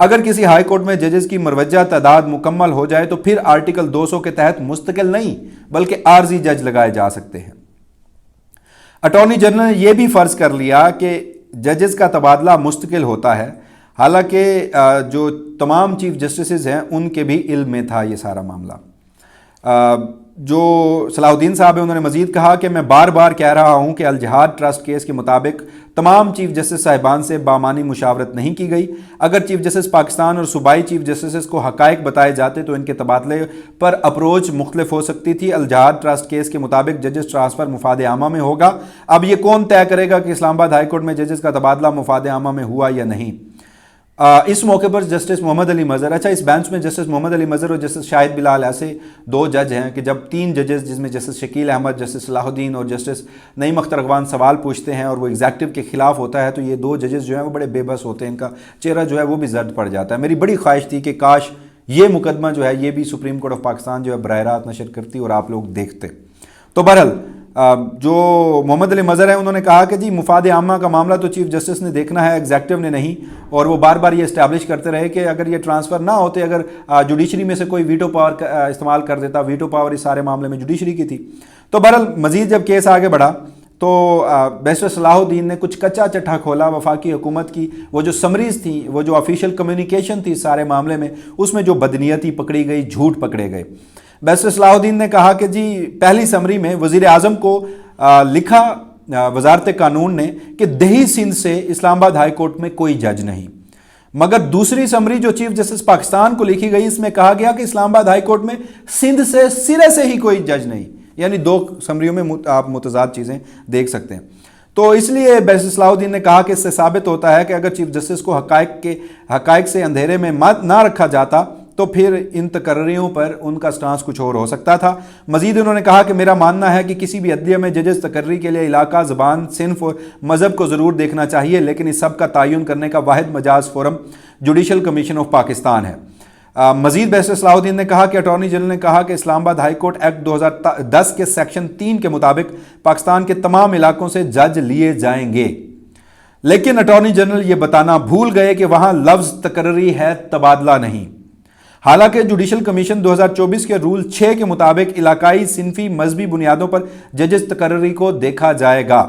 اگر کسی high court میں ججز کی مروجہ تعداد مکمل ہو جائے تو پھر آرٹیکل 200 کے تحت مستقل نہیں بلکہ عارضی جج لگائے جا سکتے ہیں۔ اٹارنی جنرل نے یہ بھی فرض کر لیا کہ ججز کا تبادلہ مستقل ہوتا ہے، حالانکہ جو تمام چیف جسٹسز ہیں ان کے بھی علم میں تھا یہ سارا معاملہ۔ جو صلاح الدین صاحب ہیں انہوں نے مزید کہا کہ میں بار بار کہہ رہا ہوں کہ الجہاد ٹرسٹ کیس کے مطابق تمام چیف جسٹس صاحبان سے بامانی مشاورت نہیں کی گئی۔ اگر چیف جسٹس پاکستان اور صوبائی چیف جسٹسز کو حقائق بتائے جاتے تو ان کے تبادلے پر اپروچ مختلف ہو سکتی تھی۔ الجہاد ٹرسٹ کیس کے مطابق ججز ٹرانسفر مفاد عامہ میں ہوگا۔ اب یہ کون طے کرے گا کہ اسلام آباد ہائی کورٹ میں ججز کا تبادلہ مفاد عامہ میں ہوا یا نہیں؟ اس موقع پر جسٹس محمد علی مظہر، اچھا اس بینچ میں جسٹس محمد علی مظہر اور جسٹس شاہد بلال ایسے دو جج ہیں کہ جب 3 ججز جس میں جسٹس شکیل احمد، جسٹس صلاح الدین اور جسٹس نعیم اختر اقوان سوال پوچھتے ہیں اور وہ ایگزیکٹو کے خلاف ہوتا ہے تو یہ 2 ججز جو ہیں وہ بڑے بے بس ہوتے ہیں، ان کا چہرہ جو ہے وہ بھی زرد پڑ جاتا ہے۔ میری بڑی خواہش تھی کہ کاش یہ مقدمہ جو ہے یہ بھی سپریم کورٹ آف پاکستان جو ہے براہ راست نشر کرتی اور آپ لوگ دیکھتے۔ تو بہرحال جو محمد علی مظہر ہیں انہوں نے کہا کہ جی مفاد عامہ کا معاملہ تو چیف جسٹس نے دیکھنا ہے، ایگزیکٹو نے نہیں، اور وہ بار بار یہ اسٹیبلش کرتے رہے کہ اگر یہ ٹرانسفر نہ ہوتے، اگر جوڈیشری میں سے کوئی ویٹو پاور استعمال کر دیتا، ویٹو پاور اس سارے معاملے میں جوڈیشری کی تھی۔ تو بہرحال مزید جب کیس آگے بڑھا تو بیرسٹر صلاح الدین نے کچھ کچا چٹھا کھولا وفاقی حکومت کی، وہ جو سمریز تھیں، وہ جو آفیشیل کمیونیکیشن تھی سارے معاملے میں، اس میں جو بدنیتی پکڑی گئی، جھوٹ پکڑے گئے۔ بیرسٹر صلاح الدین نے کہا کہ جی پہلی سمری میں وزیر اعظم کو لکھا وزارت قانون نے کہ دیہی سندھ سے اسلام آباد ہائی کورٹ میں کوئی جج نہیں، مگر دوسری سمری جو چیف جسٹس پاکستان کو لکھی گئی اس میں کہا گیا کہ اسلام آباد ہائی کورٹ میں سندھ سے سرے سے ہی کوئی جج نہیں، یعنی 2 سمریوں میں آپ متضاد چیزیں دیکھ سکتے ہیں۔ تو اس لیے بیرسٹر صلاح الدین نے کہا کہ اس سے ثابت ہوتا ہے کہ اگر چیف جسٹس کو حقائق سے اندھیرے میں نہ رکھا جاتا تو پھر ان تقرریوں پر ان کا سٹانس کچھ اور ہو سکتا تھا۔ مزید انہوں نے کہا کہ میرا ماننا ہے کہ کسی بھی عدلیہ میں ججز تقرری کے لیے علاقہ، زبان، صنف اور مذہب کو ضرور دیکھنا چاہیے، لیکن اس سب کا تعین کرنے کا واحد مجاز forum judicial commission of Pakistan ہے۔ مزید بیرسٹر صلاح الدین نے کہا کہ اٹارنی جنرل نے کہا کہ اسلام آباد ہائی کورٹ ایکٹ 2010 کے سیکشن 3 کے مطابق پاکستان کے تمام علاقوں سے جج لیے جائیں گے، لیکن اٹارنی جنرل یہ بتانا بھول گئے کہ وہاں لفظ تقرری ہے، تبادلہ نہیں۔ حالانکہ جوڈیشل کمیشن 2024 کے رول 6 کے مطابق علاقائی، صنفی، مذہبی بنیادوں پر ججز تقرری کو دیکھا جائے گا۔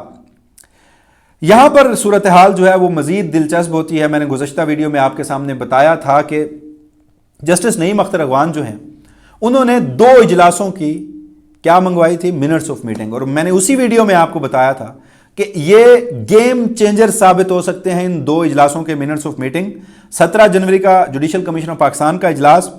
یہاں پر صورتحال جو ہے وہ مزید دلچسپ ہوتی ہے۔ میں نے گزشتہ ویڈیو میں آپ کے سامنے بتایا تھا کہ جسٹس نعیم اختر اقوان جو ہیں انہوں نے 2 اجلاسوں کی کیا منگوائی تھی؟ منٹس آف میٹنگ، اور میں نے اسی ویڈیو میں آپ کو بتایا تھا کہ یہ گیم چینجر ثابت ہو سکتے ہیں ان 2 اجلاسوں کے منٹس آف میٹنگ۔ 17 جنوری کا جوڈیشل کمیشن آف پاکستان کا اجلاس،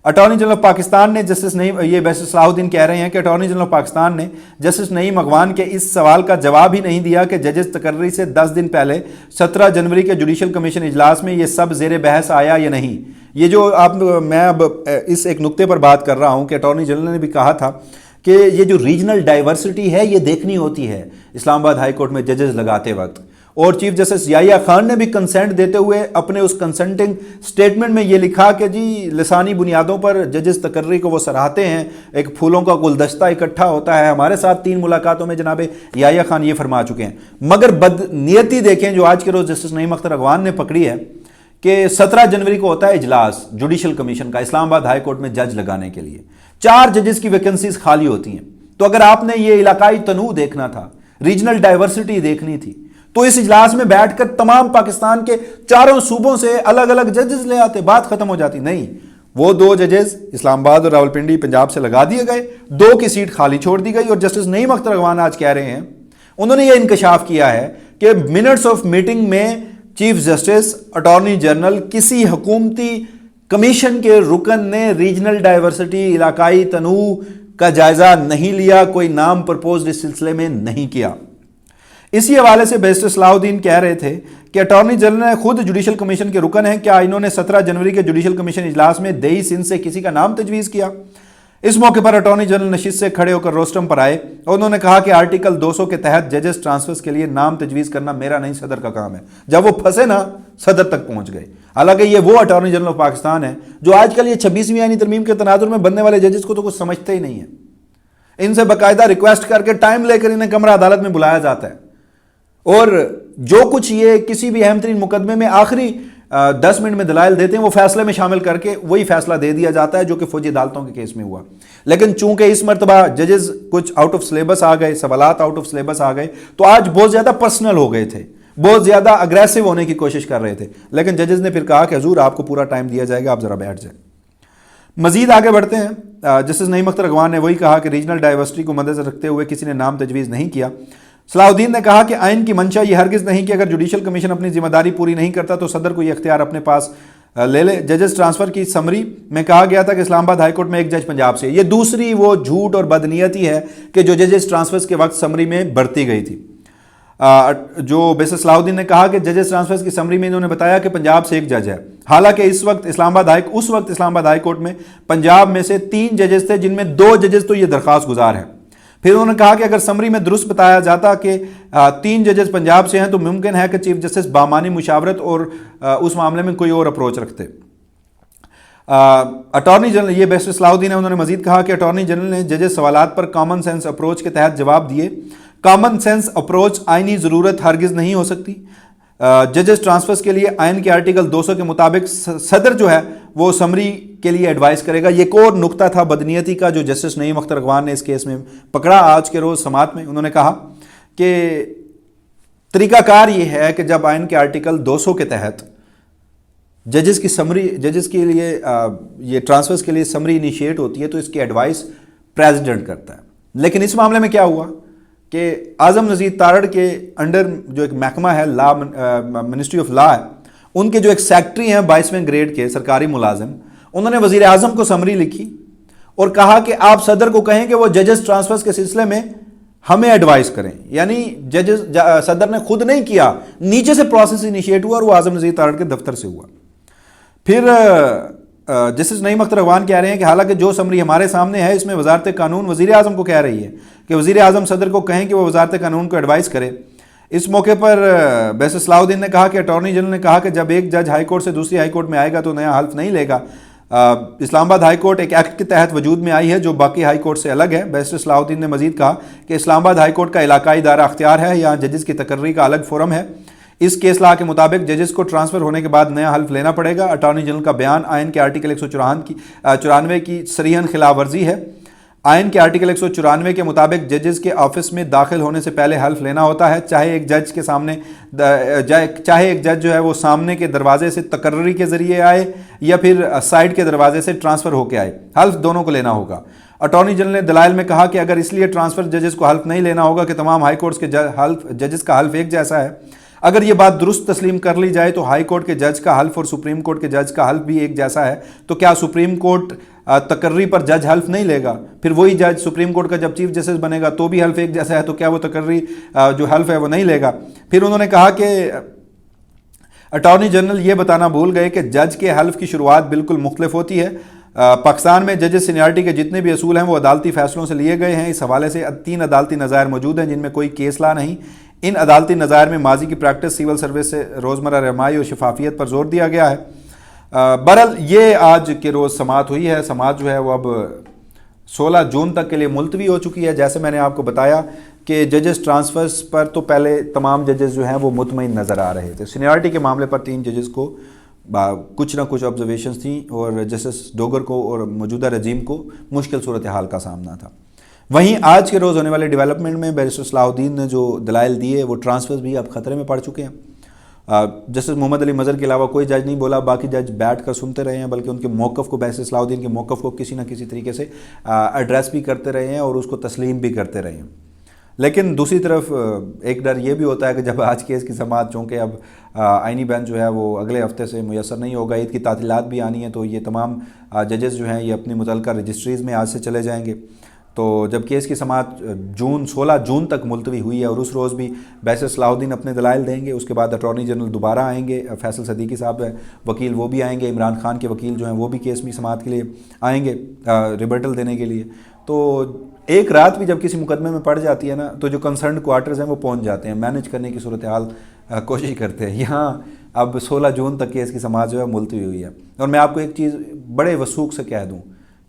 اٹارنی جنرل آف پاکستان نے جسٹس نعیم، یہ بیرسٹر صلاح الدین کہہ رہے ہیں کہ اٹارنی جنرل آف پاکستان نے جسٹس نعیم اقوان کے اس سوال کا جواب ہی نہیں دیا کہ ججز تقرری سے 10 دن پہلے 17 جنوری کے جوڈیشل کمیشن اجلاس میں یہ سب زیر بحث آیا یا نہیں۔ یہ جو میں اب اس ایک نقطے پر بات کر رہا ہوں کہ اٹارنی جنرل نے بھی کہا تھا کہ یہ جو ریجنل ڈائیورسٹی ہے یہ دیکھنی ہوتی ہے اسلام آباد ہائی کورٹ میں ججز لگاتے وقت، اور چیف جسٹس یحییٰ خان نے بھی کنسنٹ دیتے ہوئے اپنے اس کنسنٹنگ سٹیٹمنٹ میں یہ لکھا کہ جی لسانی بنیادوں پر ججز تقرری کو وہ سراہتے ہیں، ایک پھولوں کا گلدستہ اکٹھا ہوتا ہے۔ ہمارے ساتھ 3 ملاقاتوں میں جناب یحییٰ خان یہ فرما چکے ہیں، مگر بدنیتی دیکھیں جو آج کے روز جسٹس نعیم اختر اقوان نے پکڑی ہے کہ 17 جنوری کو ہوتا ہے اجلاس جوڈیشل کمیشن کا اسلام آباد ہائی کورٹ میں جج لگانے کے لیے، 4 ججز کی ویکنسیز خالی ہوتی ہیں۔ تو اگر آپ نے یہ علاقائی تنوع دیکھنا تھا، ریجنل ڈائیورسٹی دیکھنی تھی، تو اس اجلاس میں بیٹھ کر تمام پاکستان کے 4 صوبوں سے الگ الگ ججز لے آتے، بات ختم ہو جاتی۔ نہیں، وہ 2 ججز اسلام آباد اور راولپنڈی پنجاب سے لگا دیے گئے، 2 کی سیٹ خالی چھوڑ دی گئی، اور جسٹس نعیم اختر اقوان آج کہہ رہے ہیں، انہوں نے یہ انکشاف کیا ہے کہ منٹس آف میٹنگ میں چیف جسٹس، اٹارنی جنرل، کسی حکومتی کمیشن کے رکن نے ریجنل ڈائیورسٹی، علاقائی تنوع کا جائزہ نہیں لیا، کوئی نام پرپوزڈ اس سلسلے میں نہیں کیا۔ اسی حوالے سے بیرسٹر صلاح الدین کہہ رہے تھے کہ اٹارنی جنرل نے خود جوڈیشل کمیشن کے رکن ہیں، کیا انہوں نے 17 جنوری کے جوڈیشل کمیشن اجلاس میں دیہی سندھ سے کسی کا نام تجویز کیا؟ اس موقع پر اٹارنی جنرل نشست سے کھڑے ہو کر روسٹرم پر آئے اور انہوں نے کہا کہ آرٹیکل 200 کے تحت ججز ٹرانسفرز کے لیے نام تجویز کرنا میرا نہیں، صدر کا کام ہے۔ جب وہ پھنسے نا، صدر تک پہنچ گئے۔ حالانکہ یہ وہ اٹارنی جنرل آف پاکستان ہے جو آج کل یہ 26ویں آئینی ترمیم کے تناظر میں بننے والے ججز کو تو کچھ سمجھتے ہی نہیں ہے۔ ان سے باقاعدہ ریکویسٹ کر کے ٹائم لے کر انہیں کمرہ عدالت میں بلایا جاتا ہے، اور جو کچھ یہ کسی بھی اہم ترین مقدمے میں آخری 10 منٹ میں دلائل دیتے ہیں، وہ فیصلے میں شامل کر کے وہی فیصلہ دے دیا جاتا ہے جو کہ فوجی عدالتوں کے کیس میں ہوا. لیکن چونکہ اس مرتبہ ججز کچھ آؤٹ آف سلیبس آ گئے، سوالات آؤٹ آف سلیبس آ گئے، تو آج بہت زیادہ پرسنل ہو گئے تھے، بہت زیادہ اگریسو ہونے کی کوشش کر رہے تھے. لیکن ججز نے پھر کہا کہ حضور آپ کو پورا ٹائم دیا جائے گا، آپ ذرا بیٹھ جائیں. مزید آگے بڑھتے ہیں. جسٹس نعیم اختر اغوان نے وہی کہا کہ ریجنل ڈائیورسٹی کو مدنظر رکھتے ہوئے کسی نے نام تجویز نہیں کیا. صلاح الدین نے کہا کہ آئین کی منشا یہ ہرگز نہیں کہ اگر جوڈیشل کمیشن اپنی ذمہ داری پوری نہیں کرتا تو صدر کو یہ اختیار اپنے پاس لے لے. ججز ٹرانسفر کی سمری میں کہا گیا تھا کہ اسلام آباد ہائی کورٹ میں ایک جج پنجاب سے. یہ دوسری وہ جھوٹ اور بدنیتی ہے کہ جو ججز ٹرانسفر کے وقت سمری میں برتی گئی تھی. جو بیسس صلاح الدین نے کہا کہ ججز ٹرانسفر کی سمری میں انہوں نے بتایا کہ پنجاب سے ایک جج ہے، حالانکہ اس وقت اسلام آباد ہائی کورٹ میں پنجاب میں سے 3 ججز تھے، جن میں 2 ججز تو یہ درخواست گزار ہیں. پھر انہوں نے کہا کہ اگر سمری میں درست بتایا جاتا کہ 3 ججز پنجاب سے ہیں تو ممکن ہے کہ چیف جسٹس بامانی مشاورت اور اس معاملے میں کوئی اور اپروچ رکھتے. اٹارنی جنرل، یہ بیسٹ صلاح الدین ہے، انہوں نے مزید کہا کہ اٹارنی جنرل نے ججز سوالات پر کامن سینس اپروچ کے تحت جواب دیے. کامن سینس اپروچ آئینی ضرورت ہرگز نہیں ہو سکتی. ججز ٹرانسفرز کے لیے آئین کے آرٹیکل 200 کے مطابق صدر جو ہے وہ سمری کے لیے ایڈوائز کرے گا. یہ ایک اور نقطہ تھا بدنیتی کا جو جسٹس نعیم اختر اغوان نے اس کیس میں پکڑا آج کے روز سماعت میں. انہوں نے کہا کہ طریقہ کار یہ ہے کہ جب آئین کے آرٹیکل 200 کے تحت ججز کے لیے یہ ٹرانسفرز کے لیے سمری انیشیٹ ہوتی ہے تو اس کی ایڈوائس پریزیڈنٹ کرتا ہے. لیکن اس معاملے میں کیا ہوا کہ اعظم نذیر تارڑ کے انڈر جو ایک محکمہ ہے لا، منسٹری آف لا ہے، ان کے جو ایک سیکٹری ہیں 22ویں گریڈ کے سرکاری ملازم، انہوں نے وزیر اعظم کو سمری لکھی اور کہا کہ آپ صدر کو کہیں کہ وہ ججز ٹرانسفرز کے سلسلے میں ہمیں ایڈوائز کریں. یعنی صدر نے خود نہیں کیا، نیچے سے پروسیس انیشیٹ ہوا اور وہ اعظم نذیر تارڑ کے دفتر سے ہوا. پھر جسٹس نعیم اختر اغوان کہہ رہے ہیں کہ حالانکہ جو سمری ہمارے سامنے ہے اس میں وزارت قانون وزیر اعظم کو کہہ رہی ہے کہ وزیر اعظم صدر کو کہیں کہ وہ وزارت قانون کو ایڈوائز کرے. اس موقع پر بیسس صلاح الدین نے کہا کہ اٹارنی جنرل نے کہا کہ جب ایک جج ہائی کورٹ سے دوسری ہائی کورٹ میں آئے گا تو نیا حلف نہیں لے گا. اسلام آباد ہائی کورٹ ایک ایکٹ کے تحت وجود میں آئی ہے جو باقی ہائی کورٹ سے الگ ہے. بیسٹر صلاح الدین نے مزید کہا کہ اسلام آباد ہائی کورٹ کا علاقائی ادارہ اختیار ہے، یہاں ججز کی تقرری کا الگ فورم ہے. اس کیس لا کے مطابق ججز کو ٹرانسفر ہونے کے بعد نیا حلف لینا پڑے گا. اٹارنی جنرل کا بیان آئین کے آرٹیکل 194 کی صریحاً خلاف ورزی ہے. آئین کے آرٹیکل 194 کے مطابق ججز کے آفس میں داخل ہونے سے پہلے حلف لینا ہوتا ہے، چاہے ایک جج جو ہے وہ سامنے کے دروازے سے تقرری کے ذریعے آئے یا پھر سائڈ کے دروازے سے ٹرانسفر ہو کے آئے، حلف دونوں کو لینا ہوگا. اٹارنی جنرل نے دلائل میں کہا کہ اگر اس لیے ٹرانسفر ججز کو حلف نہیں لینا ہوگا کہ تمام ہائی کورٹس کے ججز کا حلف ایک جیسا ہے، اگر یہ بات درست تسلیم کر لی جائے تو ہائی کورٹ کے جج کا حلف اور سپریم کورٹ کے جج کا حلف بھی ایک جیسا ہے، تو کیا سپریم کورٹ تقرری پر جج حلف نہیں لے گا؟ پھر وہی جج سپریم کورٹ کا جب چیف جسٹس بنے گا تو بھی حلف ایک جیسا ہے، تو کیا وہ تقرری جو حلف ہے وہ نہیں لے گا؟ پھر انہوں نے کہا کہ اٹارنی جنرل یہ بتانا بھول گئے کہ جج کے حلف کی شروعات بالکل مختلف ہوتی ہے. پاکستان میں ججز سینیارٹی کے جتنے بھی اصول ہیں وہ عدالتی فیصلوں سے لیے گئے ہیں. اس حوالے سے 3 عدالتی نظائر موجود ہیں جن میں کوئی کیس لا نہیں. ان عدالتی نظائر میں ماضی کی پریکٹس، سول سروس سے روزمرہ رہنمائی اور شفافیت پر زور دیا گیا ہے. بہرحال یہ آج کے روز سماعت ہوئی ہے. سماعت جو ہے وہ اب 16 جون تک کے لیے ملتوی ہو چکی ہے. جیسے میں نے آپ کو بتایا کہ ججز ٹرانسفرز پر تو پہلے تمام ججز جو ہیں وہ مطمئن نظر آ رہے تھے. سینیارٹی کے معاملے پر 3 ججز کو کچھ نہ کچھ آبزرویشنز تھیں اور جسٹس ڈوگر کو اور موجودہ رجیم کو مشکل صورتحال کا سامنا تھا. وہیں آج کے روز ہونے والے ڈیولپمنٹ میں بیرسٹر صلاح الدین نے جو دلائل دیے وہ ٹرانسفرز بھی اب خطرے میں پڑ چکے ہیں. جسٹس محمد علی مظہر کے علاوہ کوئی جج نہیں بولا، باقی جج بیٹھ کر سنتے رہے ہیں، بلکہ ان کے موقف کو، بیرسٹر صلاح الدین کے موقف کو کسی نہ کسی طریقے سے ایڈریس بھی کرتے رہے ہیں اور اس کو تسلیم بھی کرتے رہے ہیں. لیکن دوسری طرف ایک ڈر یہ بھی ہوتا ہے کہ جب آج کیس کی سماعت، چونکہ اب آئینی بینچ جو ہے وہ اگلے ہفتے سے میسر نہیں ہوگا، عید کی تعطیلات بھی آنی ہیں، تو یہ تمام ججز جو ہیں یہ اپنی متعلقہ رجسٹریز میں آج سے چلے جائیں گے. تو جب کیس کی سماعت 16 جون تک ملتوی ہوئی ہے اور اس روز بھی بیرسٹر صلاح الدین اپنے دلائل دیں گے، اس کے بعد اٹارنی جنرل دوبارہ آئیں گے، فیصل صدیقی صاحب وکیل وہ بھی آئیں گے، عمران خان کے وکیل جو ہیں وہ بھی کیس میں سماعت کے لیے آئیں گے ریبرٹل دینے کے لیے. تو ایک رات بھی جب کسی مقدمے میں پڑ جاتی ہے نا تو جو کنسرنڈ کوارٹرز ہیں وہ پہنچ جاتے ہیں، مینیج کرنے کی صورتحال کوشش کرتے ہیں. یہاں اب 16 جون تک کیس کی سماعت جو ہے ملتوی ہوئی ہے. اور میں آپ کو ایک چیز بڑے وثوق سے کہہ دوں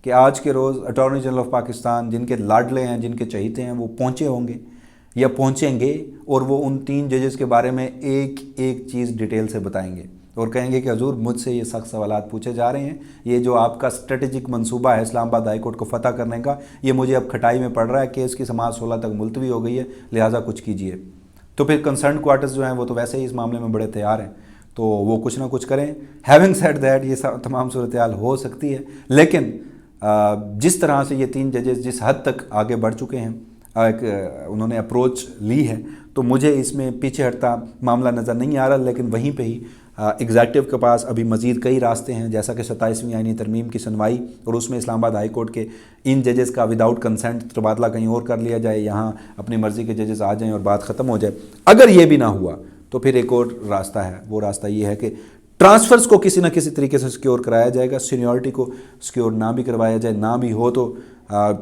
کہ آج کے روز اٹارنی جنرل آف پاکستان جن کے لاڈلے ہیں، جن کے چہیتے ہیں، وہ پہنچے ہوں گے یا پہنچیں گے اور وہ ان 3 ججز کے بارے میں ایک ایک چیز ڈیٹیل سے بتائیں گے. اور کہیں گے کہ حضور مجھ سے یہ سخت سوالات پوچھے جا رہے ہیں، یہ جو آپ کا اسٹریٹجک منصوبہ ہے اسلام آباد ہائی کورٹ کو فتح کرنے کا، یہ مجھے اب کھٹائی میں پڑ رہا ہے، کیس کی سماعت 16 تک ملتوی ہو گئی ہے، لہٰذا کچھ کیجئے۔ تو پھر کنسرن کوارٹرز جو ہیں وہ تو ویسے ہی اس معاملے میں بڑے تیار ہیں، تو وہ کچھ نہ کچھ کریں۔ ہیونگ سیڈ دیٹ، یہ تمام صورتحال ہو سکتی ہے، لیکن جس طرح سے یہ 3 ججز جس حد تک آگے بڑھ چکے ہیں، انہوں نے اپروچ لی ہے، تو مجھے اس میں پیچھے ہٹتا معاملہ نظر نہیں آ رہا، لیکن وہیں پہ ہی ایگزیکٹو کے پاس ابھی مزید کئی راستے ہیں، جیسا کہ 27ویں آئینی ترمیم کی سنوائی، اور اس میں اسلام آباد ہائی کورٹ کے ان ججز کا وداؤٹ کنسنٹ تبادلہ کہیں اور کر لیا جائے، یہاں اپنی مرضی کے ججز آ جائیں اور بات ختم ہو جائے۔ اگر یہ بھی نہ ہوا تو پھر ایک اور راستہ ہے، وہ راستہ یہ ہے کہ ٹرانسفرز کو کسی نہ کسی طریقے سے سیکیور کرایا جائے گا، سینیورٹی کو سیکیور نہ بھی کروایا جائے، نہ بھی ہو تو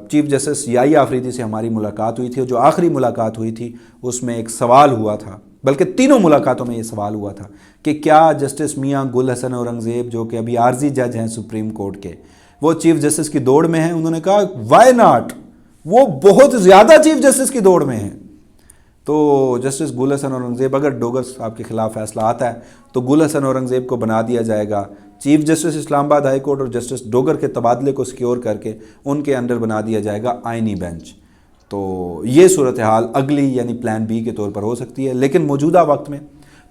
چیف جسٹس یحییٰ آفریدی سے ہماری ملاقات ہوئی تھی، اور جو آخری ملاقات ہوئی تھی اس میں ایک سوال ہوا تھا، بلکہ تینوں ملاقاتوں میں یہ سوال ہوا تھا کہ کیا جسٹس میاں گل حسن اورنگزیب جو کہ ابھی عارضی جج ہیں سپریم کورٹ کے، وہ چیف جسٹس کی دوڑ میں ہیں؟ انہوں نے کہا وائی ناٹ، وہ بہت زیادہ چیف جسٹس کی دوڑ میں ہیں۔ تو جسٹس گل حسن اورنگزیب، اگر ڈوگر صاحب کے خلاف فیصلہ آتا ہے تو گل حسن اورنگزیب کو بنا دیا جائے گا چیف جسٹس اسلام آباد ہائی کورٹ، اور جسٹس ڈوگر کے تبادلے کو سیکیور کر کے ان کے انڈر بنا دیا جائے گا آئینی بینچ۔ تو یہ صورتحال اگلی یعنی پلان بی کے طور پر ہو سکتی ہے، لیکن موجودہ وقت میں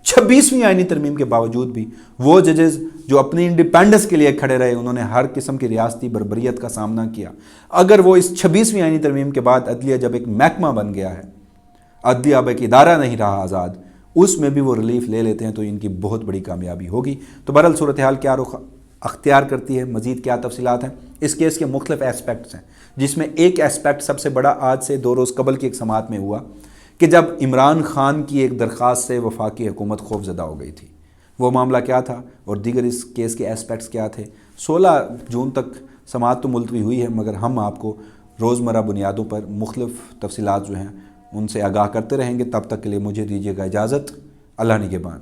26ویں آئینی ترمیم کے باوجود بھی وہ ججز جو اپنی انڈیپینڈنس کے لیے کھڑے رہے، انہوں نے ہر قسم کی ریاستی بربریت کا سامنا کیا، اگر وہ اس 26ویں آئینی ترمیم کے بعد عدلیہ جب ایک محکمہ بن گیا ہے، عدلیہ اب ایک ادارہ نہیں رہا آزاد، اس میں بھی وہ ریلیف لے لیتے ہیں، تو ان کی بہت بڑی کامیابی ہوگی۔ تو بہرحال صورتحال کیا رخ اختیار کرتی ہے، مزید کیا تفصیلات ہیں، اس کیس کے مختلف ایسپیکٹس ہیں، جس میں ایک ایسپیکٹ سب سے بڑا آج سے 2 روز قبل کی ایک سماعت میں ہوا کہ جب عمران خان کی ایک درخواست سے وفاقی حکومت خوف زدہ ہو گئی تھی، وہ معاملہ کیا تھا اور دیگر اس کیس کے ایسپیکٹس کیا تھے۔ 16 جون تک سماعت تو ملتوی ہوئی ہے، مگر ہم آپ کو روزمرہ بنیادوں پر مختلف تفصیلات جو ہیں ان سے آگاہ کرتے رہیں گے۔ تب تک کے لیے مجھے دیجیے گا اجازت، اللہ نگہبان۔